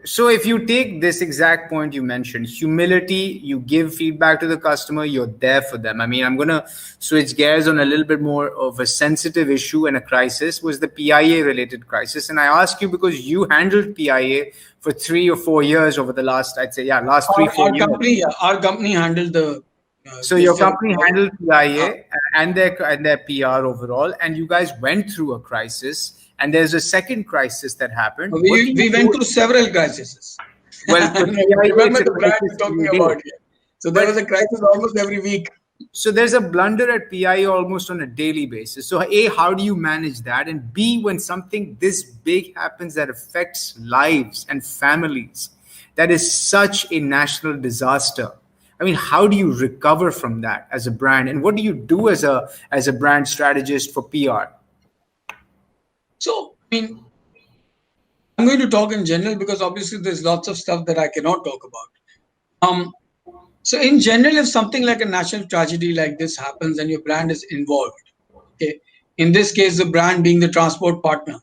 So if you take this exact point you mentioned, humility, you give feedback to the customer, you're there for them. I mean, I'm going to switch gears on a little bit more of a sensitive issue and a crisis, was the PIA related crisis. And I ask you because you handled PIA for 3 or 4 years over the last, I'd say, last 3-4 years. Our company handled the... So your company handled PIA and their PR overall, and you guys went through a crisis. And there's a second crisis that happened. We went through several crises. Well, remember the brand we're talking about here. So there was a crisis almost every week. So there's a blunder at PIA almost on a daily basis. So A, how do you manage that? And B, when something this big happens that affects lives and families, that is such a national disaster. I mean, how do you recover from that as a brand? And what do you do as a brand strategist for PR? So, I mean, I'm going to talk in general because obviously there's lots of stuff that I cannot talk about. So in general, if something like a national tragedy like this happens and your brand is involved, okay, in this case, the brand being the transport partner,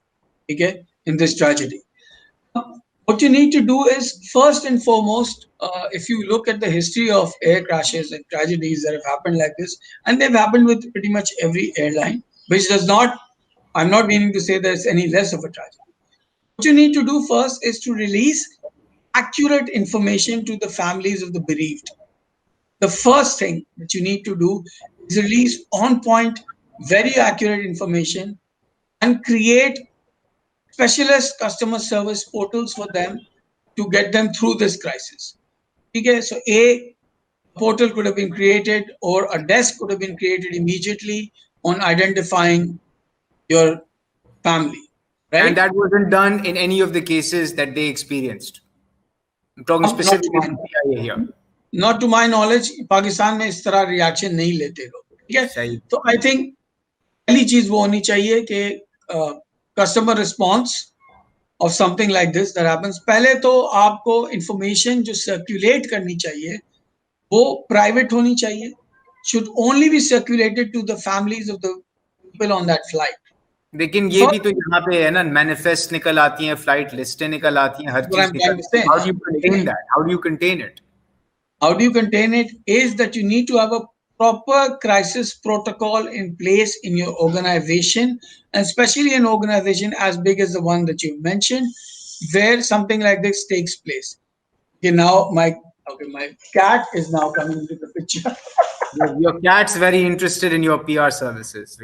okay, in this tragedy, what you need to do is first and foremost, if you look at the history of air crashes and tragedies that have happened like this, and they've happened with pretty much every airline, which does not, I'm not meaning to say there's any less of a tragedy. What you need to do first is to release accurate information to the families of the bereaved. The first thing that you need to do is release on-point, very accurate information and create specialist customer service portals for them to get them through this crisis. Okay, so a portal could have been created or a desk could have been created immediately on identifying your family, right? And that wasn't done in any of the cases that they experienced. I'm talking specifically about PIA here. Not to my knowledge, Pakistan में इस तरह reaction नहीं लेते लोग, ठीक है? तो I think पहली चीज वो होनी चाहिए कि customer response of something like this that happens. पहले तो आपको information जो circulate करनी चाहिए, वो private होनी चाहिए, should only be circulated to the families of the people on that flight. लेकिन ये भी तो यहाँ पे है ना, मैनिफेस्ट निकल आती हैं, फ्लाइट लिस्टें निकल आती हैं, हर चीज निकल. How do you contain that? How do you contain it? How do you contain it is that you need to have a proper crisis protocol in place in your organization, and especially an organization as big as the one that you mentioned, where something like this takes place. Okay, now my cat is now coming into the picture. Your cat's very interested in your PR services.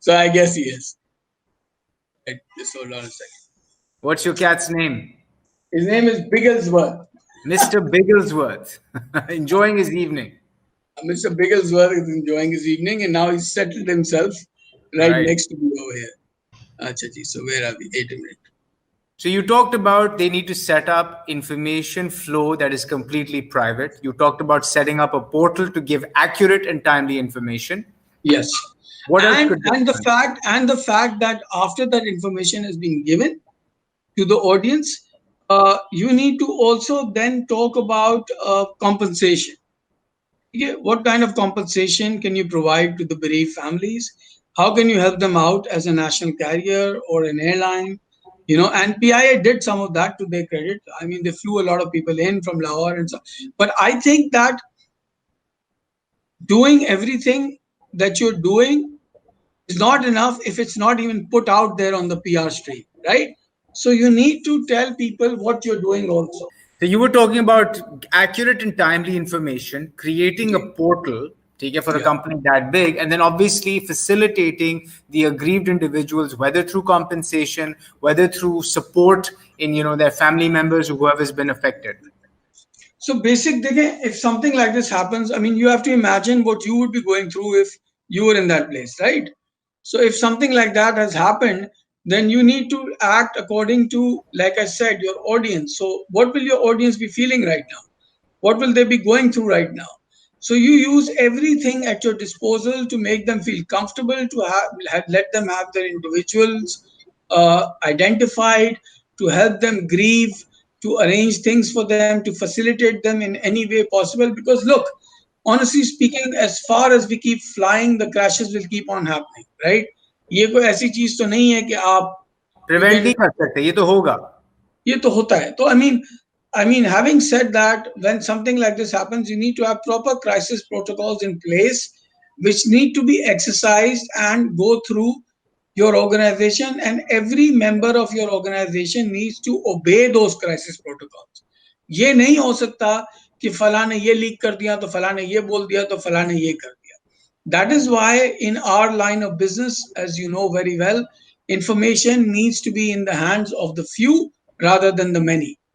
So I guess he is. Right, just hold on a second. What's your cat's name? His name is Bigglesworth. Mr. Bigglesworth. Enjoying his evening. Mr. Bigglesworth is enjoying his evening and now he's settled himself right next to me over here. Achha ji, so where are we? 8 minutes. So you talked about they need to set up information flow that is completely private. You talked about setting up a portal to give accurate and timely information. Yes. What else and the fact that after that information has been given to the audience, you need to also then talk about compensation. Okay, what kind of compensation can you provide to the bereaved families? How can you help them out as a national carrier or an airline? You know, and PIA did some of that to their credit. I mean, they flew a lot of people in from Lahore and so. But I think that doing everything that you're doing is not enough if it's not even put out there on the PR stream, right? So you need to tell people what you're doing also. So you were talking about accurate and timely information, creating a portal for a company that big, and then obviously facilitating the aggrieved individuals, whether through compensation, whether through support in their family members or whoever's been affected. So if something like this happens, I mean, you have to imagine what you would be going through if you were in that place, right? So if something like that has happened, then you need to act according to, like I said, your audience. So what will your audience be feeling right now? What will they be going through right now? So you use everything at your disposal to make them feel comfortable, to let them have their individuals identified, to help them grieve, to arrange things for them, to facilitate them in any way possible. Because look, honestly speaking, as far as we keep flying, the crashes will keep on happening, right? ये कोई ऐसी चीज तो नहीं है कि आप prevent नहीं कर सकते, ये तो होगा. ये तो होता है. तो I mean, having said that, when something like this happens, you need to have proper crisis protocols in place, which need to be exercised and go through your organization, and every member of your organization needs to obey those crisis protocols. ये नहीं हो सकता कि फला ने ये leak कर दिया तो फला ने ये बोल दिया तो फला ने ये कर दिया. That is why in our line of business, as you know very well, information needs to be in the hands of the few rather than the many.